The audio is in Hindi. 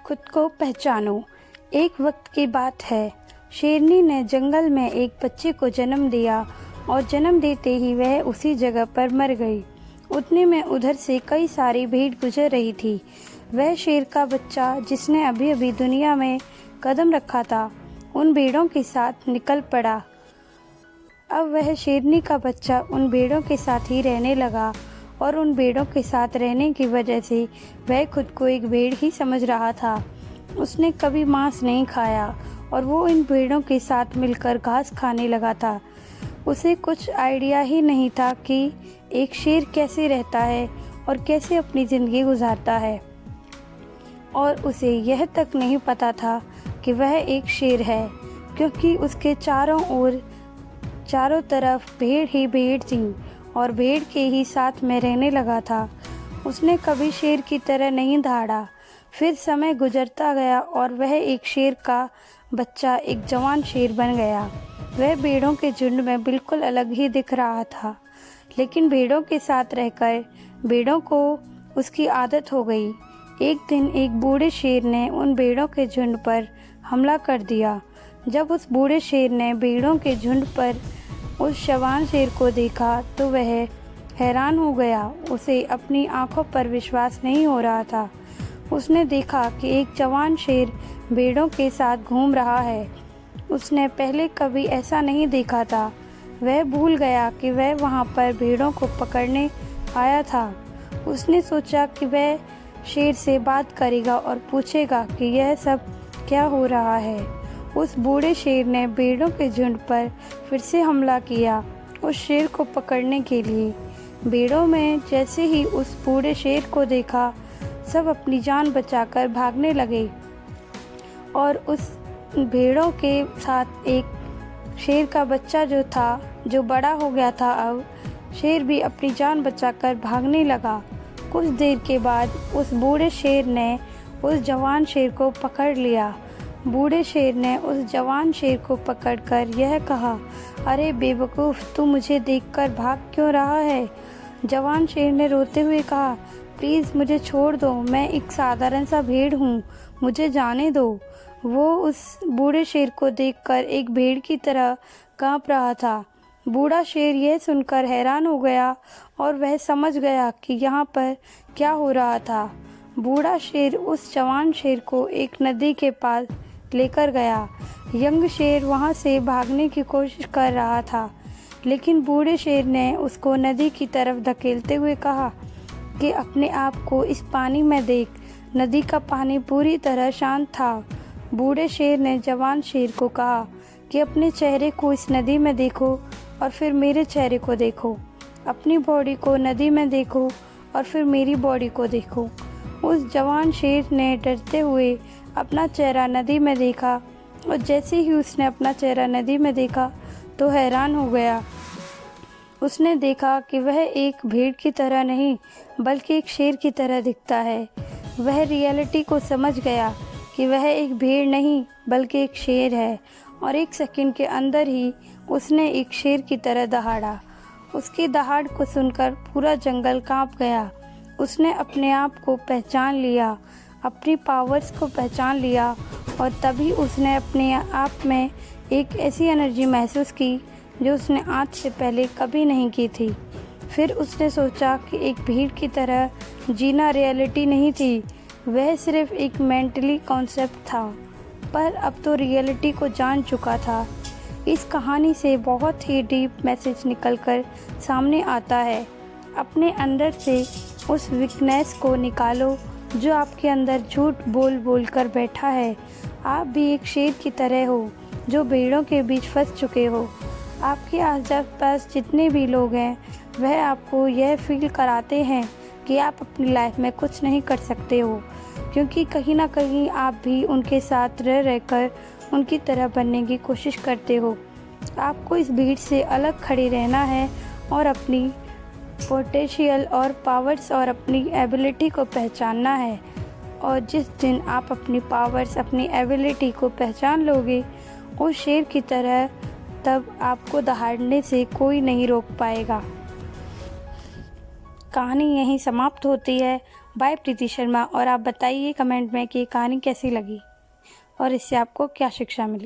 खुद को पहचानो। एक वक्त की बात है, शेरनी ने जंगल में एक बच्चे को जन्म दिया और जन्म देते ही वह उसी जगह पर मर गई। उतने में उधर से कई सारी भीड़ गुजर रही थी। वह शेर का बच्चा जिसने अभी अभी दुनिया में कदम रखा था, उन भीड़ों के साथ निकल पड़ा। अब वह शेरनी का बच्चा उन भेड़ों के साथ ही रहने लगा और उन भेड़ों के साथ रहने की वजह से वह खुद को एक भेड़ ही समझ रहा था। उसने कभी मांस नहीं खाया और वो इन भेड़ों के साथ मिलकर घास खाने लगा था। उसे कुछ आइडिया ही नहीं था कि एक शेर कैसे रहता है और कैसे अपनी ज़िंदगी गुजारता है, और उसे यह तक नहीं पता था कि वह एक शेर है, क्योंकि उसके चारों तरफ भेड़ ही भेड़ थी और भेड़ के ही साथ में रहने लगा था। उसने कभी शेर की तरह नहीं दहाड़ा। फिर समय गुजरता गया और वह एक शेर का बच्चा एक जवान शेर बन गया। वह भेड़ों के झुंड में बिल्कुल अलग ही दिख रहा था, लेकिन भेड़ों के साथ रहकर भेड़ों को उसकी आदत हो गई। एक दिन एक बूढ़े शेर ने उन भेड़ों के झुंड पर हमला कर दिया। जब उस बूढ़े शेर ने भेड़ों के झुंड पर उस जवान शेर को देखा तो वह हैरान हो गया। उसे अपनी आंखों पर विश्वास नहीं हो रहा था। उसने देखा कि एक जवान शेर भेड़ों के साथ घूम रहा है। उसने पहले कभी ऐसा नहीं देखा था। वह भूल गया कि वह वहाँ पर भेड़ों को पकड़ने आया था। उसने सोचा कि वह शेर से बात करेगा और पूछेगा कि यह सब क्या हो रहा है। उस बूढ़े शेर ने भेड़ों के झुंड पर फिर से हमला किया उस शेर को पकड़ने के लिए। भेड़ों में जैसे ही उस बूढ़े शेर को देखा, सब अपनी जान बचाकर भागने लगे और उस भेड़ों के साथ एक शेर का बच्चा जो बड़ा हो गया था, अब शेर भी अपनी जान बचाकर भागने लगा। कुछ देर के बाद उस बूढ़े शेर ने उस जवान शेर को पकड़ लिया। बूढ़े शेर ने उस जवान शेर को पकड़कर यह कहा, अरे बेवकूफ़, तू मुझे देखकर भाग क्यों रहा है? जवान शेर ने रोते हुए कहा, प्लीज़ मुझे छोड़ दो, मैं एक साधारण सा भेड़ हूँ, मुझे जाने दो। वो उस बूढ़े शेर को देखकर एक भेड़ की तरह काँप रहा था। बूढ़ा शेर यह सुनकर हैरान हो गया और वह समझ गया कि यहाँ पर क्या हो रहा था। बूढ़ा शेर उस जवान शेर को एक नदी के पास लेकर गया। यंग शेर वहाँ से भागने की कोशिश कर रहा था, लेकिन बूढ़े शेर ने उसको नदी की तरफ धकेलते हुए कहा कि अपने आप को इस पानी में देख। नदी का पानी पूरी तरह शांत था। बूढ़े शेर ने जवान शेर को कहा कि अपने चेहरे को इस नदी में देखो और फिर मेरे चेहरे को देखो। अपनी बॉडी को नदी में देखो और फिर मेरी बॉडी को देखो। उस जवान शेर ने डरते हुए अपना चेहरा नदी में देखा और जैसे ही उसने अपना चेहरा नदी में देखा तो हैरान हो गया। उसने देखा कि वह एक भेड़ की तरह नहीं बल्कि एक शेर की तरह दिखता है। वह रियलिटी को समझ गया कि वह एक भेड़ नहीं बल्कि एक शेर है, और एक सेकंड के अंदर ही उसने एक शेर की तरह दहाड़ा। उसकी दहाड़ को सुनकर पूरा जंगल कांप गया। उसने अपने आप को पहचान लिया, अपनी पावर्स को पहचान लिया, और तभी उसने अपने आप में एक ऐसी एनर्जी महसूस की जो उसने आज से पहले कभी नहीं की थी। फिर उसने सोचा कि एक भीड़ की तरह जीना रियलिटी नहीं थी, वह सिर्फ एक मेंटली कॉन्सेप्ट था। पर अब तो रियलिटी को जान चुका था। इस कहानी से बहुत ही डीप मैसेज निकलकर सामने आता है। अपने अंदर से उस वीकनेस को निकालो जो आपके अंदर झूठ बोल बोल कर बैठा है। आप भी एक शेर की तरह हो जो भेड़ों के बीच फंस चुके हो। आपके आसपास जितने भी लोग हैं वह आपको यह फील कराते हैं कि आप अपनी लाइफ में कुछ नहीं कर सकते हो, क्योंकि कहीं ना कहीं आप भी उनके साथ रह रहकर उनकी तरह बनने की कोशिश करते हो। आपको इस भीड़ से अलग खड़े रहना है और अपनी पोटेंशियल और पावर्स और अपनी एबिलिटी को पहचानना है। और जिस दिन आप अपनी पावर्स, अपनी एबिलिटी को पहचान लोगे, उस शेर की तरह तब आपको दहाड़ने से कोई नहीं रोक पाएगा। कहानी यहीं समाप्त होती है। बाय प्रीति शर्मा। और आप बताइए कमेंट में कि कहानी कैसी लगी और इससे आपको क्या शिक्षा मिली।